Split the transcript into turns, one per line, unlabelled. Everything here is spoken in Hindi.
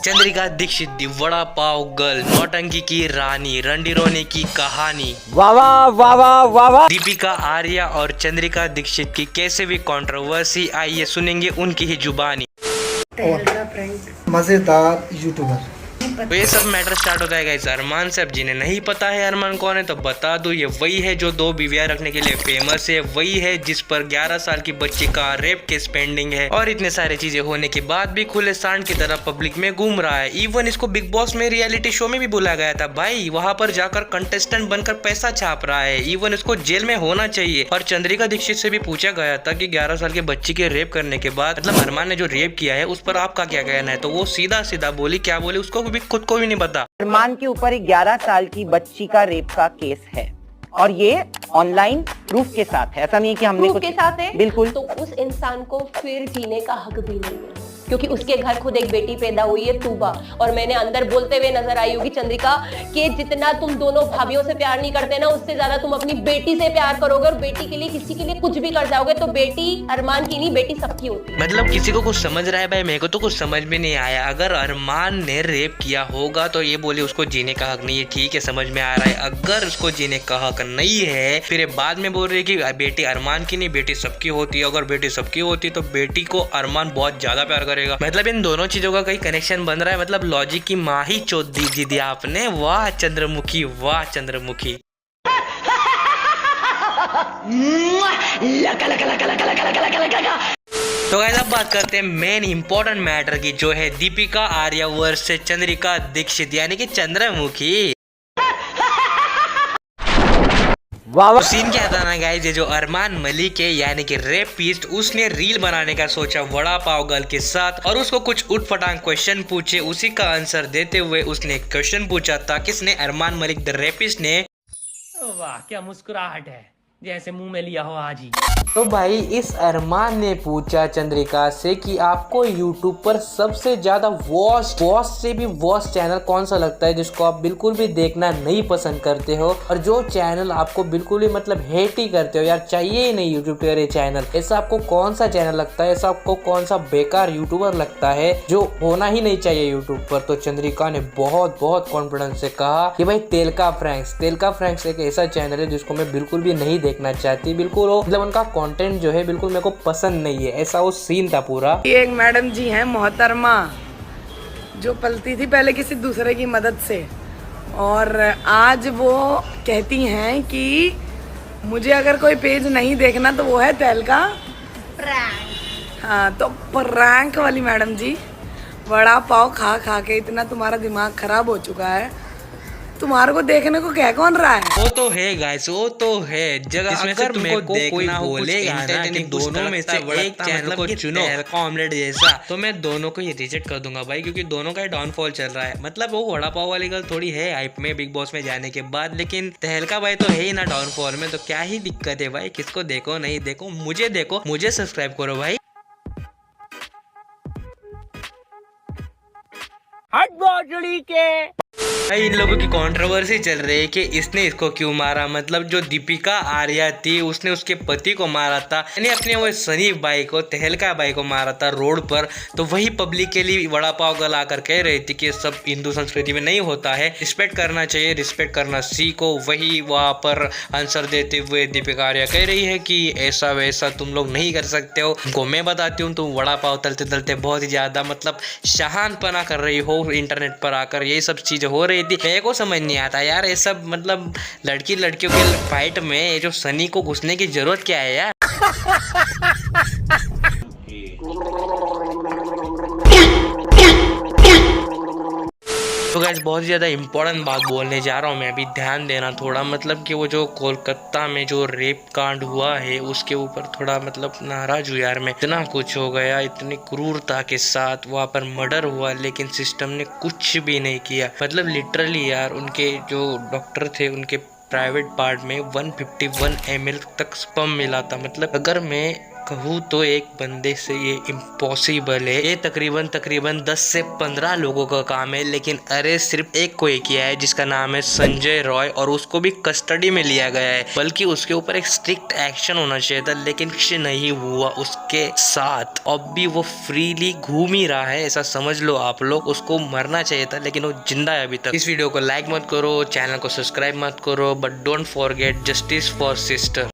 चंद्रिका दीक्षित दी वड़ा पाव गर्ल, नौटंकी की रानी, रंडी रोनी की कहानी।
वाह वाह वाह वाह वाह वाह।
दीपिका आर्या और चंद्रिका दीक्षित की कैसे भी कंट्रोवर्सी आई है, सुनेंगे उनकी ही जुबानी।
मजेदार यूट्यूबर।
तो ये सब मैटर स्टार्ट होता है गाइस अरमान से। अब जिन्हें नहीं पता है अरमान कौन है तो बता दूं, ये वही है जो 2 बीवियां रखने के लिए फेमस है, वही है जिस पर 11 साल की बच्ची का रेप केस पेंडिंग है और इतने सारे चीजें होने के बाद भी खुले सांड की तरह पब्लिक में घूम रहा है। इवन इसको बिग बॉस में रियलिटी शो में भी बुलाया गया था भाई, वहाँ पर जाकर कंटेस्टेंट बनकर पैसा छाप रहा है। इवन इसको जेल में होना चाहिए। और चंद्रिका दीक्षित से भी पूछा गया था कि 11 साल के बच्ची के रेप करने के बाद मतलब अरमान ने जो रेप किया है उस पर आपका क्या कहना है, तो वो सीधा सीधा बोली, क्या बोली उसको भी खुद को भी नहीं पता।
अरमान के ऊपर एक 11 साल की बच्ची का रेप का केस है और ये ऑनलाइन प्रूफ के साथ है। ऐसा नहीं है कि हमने
प्रूफ के साथ है
बिल्कुल।
तो उस इंसान को फिर जीने का हक भी नहीं है, क्योंकि उसके घर खुद एक बेटी पैदा हुई है तूबा। और मैंने अंदर बोलते हुए नजर आई होगी चंद्रिका कि जितना तुम दोनों भाभियों से प्यार नहीं करते ना, उससे ज्यादा तुम अपनी बेटी से प्यार करोगे और बेटी के लिए किसी के लिए कुछ भी कर जाओगे। तो बेटी अरमान की नहीं, बेटी सबकी होती है।
मतलब किसी को कुछ समझ रहा है भाई, मेरे को तो कुछ समझ में नहीं आया। अगर अरमान ने रेप किया होगा तो ये बोले उसको जीने का हक नहीं है, ठीक है समझ में आ रहा है। अगर उसको जीने का हक नहीं है फिर ये बाद में बोल रही कि बेटी अरमान की नहीं, बेटी सबकी होती है। अगर बेटी सबकी होती है तो बेटी को अरमान बहुत ज्यादा प्यार करेगा। मतलब इन दोनों चीजों का कहीं कनेक्शन बन रहा है। मतलब लॉजिक की माँ ही चोद दी दी आपने। वाह चंद्रमुखी, वाह चंद्रमुखी। तो गाइस अब बात करते हैं मेन इंपॉर्टेंट मैटर की, जो है दीपिका आर्या वर्सेस चंद्रिका दीक्षित यानी कि चंद्रमुखी।
वाह वाह।
सीन क्या था ना गाइस, ये जो अरमान मलिक है यानी कि रेपिस्ट, उसने रील बनाने का सोचा वड़ा पाव गर्ल के साथ और उसको कुछ उठपटांग क्वेश्चन पूछे। उसी का आंसर देते हुए उसने एक क्वेश्चन पूछा था, किसने? अरमान मलिक द रेपिस्ट ने।
वाह क्या मुस्कुराहट है, जैसे मुंह में लिया हो आज ही।
तो भाई इस अरमान ने पूछा चंद्रिका से कि आपको YouTube पर सबसे ज्यादा वॉच से भी वॉच चैनल कौन सा लगता है, जिसको आप बिल्कुल भी देखना नहीं पसंद करते हो और जो चैनल आपको बिल्कुल ही मतलब हेट ही करते हो, यार चाहिए ही नहीं यूट्यूब पर ये चैनल। ऐसा आपको कौन सा चैनल लगता है, ऐसा आपको कौन सा बेकार यूट्यूबर लगता है जो होना ही नहीं चाहिए यूट्यूब पर? तो चंद्रिका ने बहुत कॉन्फिडेंस से कहा कि भाई तेलका फ्रैंक्स एक ऐसा चैनल है जिसको मैं बिल्कुल भी नहीं देखना चाहती। बिल्कुल वो मतलब उनका कंटेंट जो है बिल्कुल मेरे को पसंद नहीं है, ऐसा वो सीन था पूरा।
ये एक मैडम जी हैं मोहतरमा, जो पलती थी पहले किसी दूसरे की मदद से, और आज वो कहती हैं कि मुझे अगर कोई पेज नहीं देखना तो वो है तेलका प्रैंक। हाँ तो प्रैंक वाली मैडम जी, वड़ा पाव खा खा के इतना तुम्हारा दिमाग खराब हो चुका है, तुम्हारे को देखने को कह कौन रहा है?
वो तो है गाइस, वो तो है जगह। अगर मेरे को कोई बोलेगा ना कि दोनों में से एक चैनल को चुनो ऑमलेट जैसा, तो मैं दोनों को ही रिजेक्ट कर दूंगा भाई, क्योंकि दोनों का ही डाउनफॉल चल रहा है। मतलब वो वड़ा पाव वाली गर्ल थोड़ी है हाइप में बिग बॉस में जाने के बाद, लेकिन तहलका भाई तो है ही ना डाउनफॉल में, तो क्या ही दिक्कत है भाई? किसको देखो नहीं देखो, मुझे सब्सक्राइब करो भाई।
हट बॉटली के
भाई इन लोगों की कंट्रोवर्सी चल रही है कि इसने इसको क्यों मारा। मतलब जो दीपिका आर्या थी उसने उसके पति को मारा था, यानी अपने वो सनी भाई को, तहलका भाई को मारा था रोड पर। तो वही पब्लिक के लिए वड़ा पाव गर्ल आकर कह रही थी कि सब हिंदू संस्कृति में नहीं होता है, रिस्पेक्ट करना चाहिए, रिस्पेक्ट करना सीखो। वही वहाँ पर आंसर देते हुए दीपिका आर्या कह रही है कि ऐसा वैसा तुम लोग नहीं कर सकते हो। उनको मैं बताती हूँ, तुम वड़ा पाव तलते तलते बहुत ही ज्यादा मतलब शहानपना कर रही हो इंटरनेट पर आकर, ये सब चीजें हो रही थी। मेरे को समझ नहीं आता यार ये सब, मतलब लड़कियों के फाइट में जो सनी को घुसने की जरूरत क्या है यार? तो गाइस बहुत ज्यादा इंपॉर्टेंट बात बोलने जा रहा हूँ मैं अभी, ध्यान देना थोड़ा। मतलब कि वो जो कोलकाता में जो रेप कांड हुआ है उसके ऊपर थोड़ा मतलब नाराज हूँ यार मैं। इतना कुछ हो गया, इतनी क्रूरता के साथ वहाँ पर मर्डर हुआ, लेकिन सिस्टम ने कुछ भी नहीं किया। मतलब लिटरली यार उनके जो डॉक्टर थे उनके प्राइवेट पार्ट में 151 ml तक स्पर्म मिला था। मतलब अगर मैं कहूँ तो एक बंदे से ये इम्पॉसिबल है। ये तकरीबन 10 से 15 लोगों का काम है, लेकिन अरेस्ट सिर्फ एक को किया है जिसका नाम है संजय रॉय, और उसको भी कस्टडी में लिया गया है। बल्कि उसके ऊपर एक स्ट्रिक्ट एक्शन होना चाहिए था, लेकिन कुछ नहीं हुआ उसके साथ। अब भी वो फ्रीली घूम ही रहा है, ऐसा समझ लो आप लोग। उसको मरना चाहिए था, लेकिन वो जिंदा है अभी तक। इस वीडियो को लाइक मत करो, चैनल को सब्सक्राइब मत करो, but don't forget justice for sister.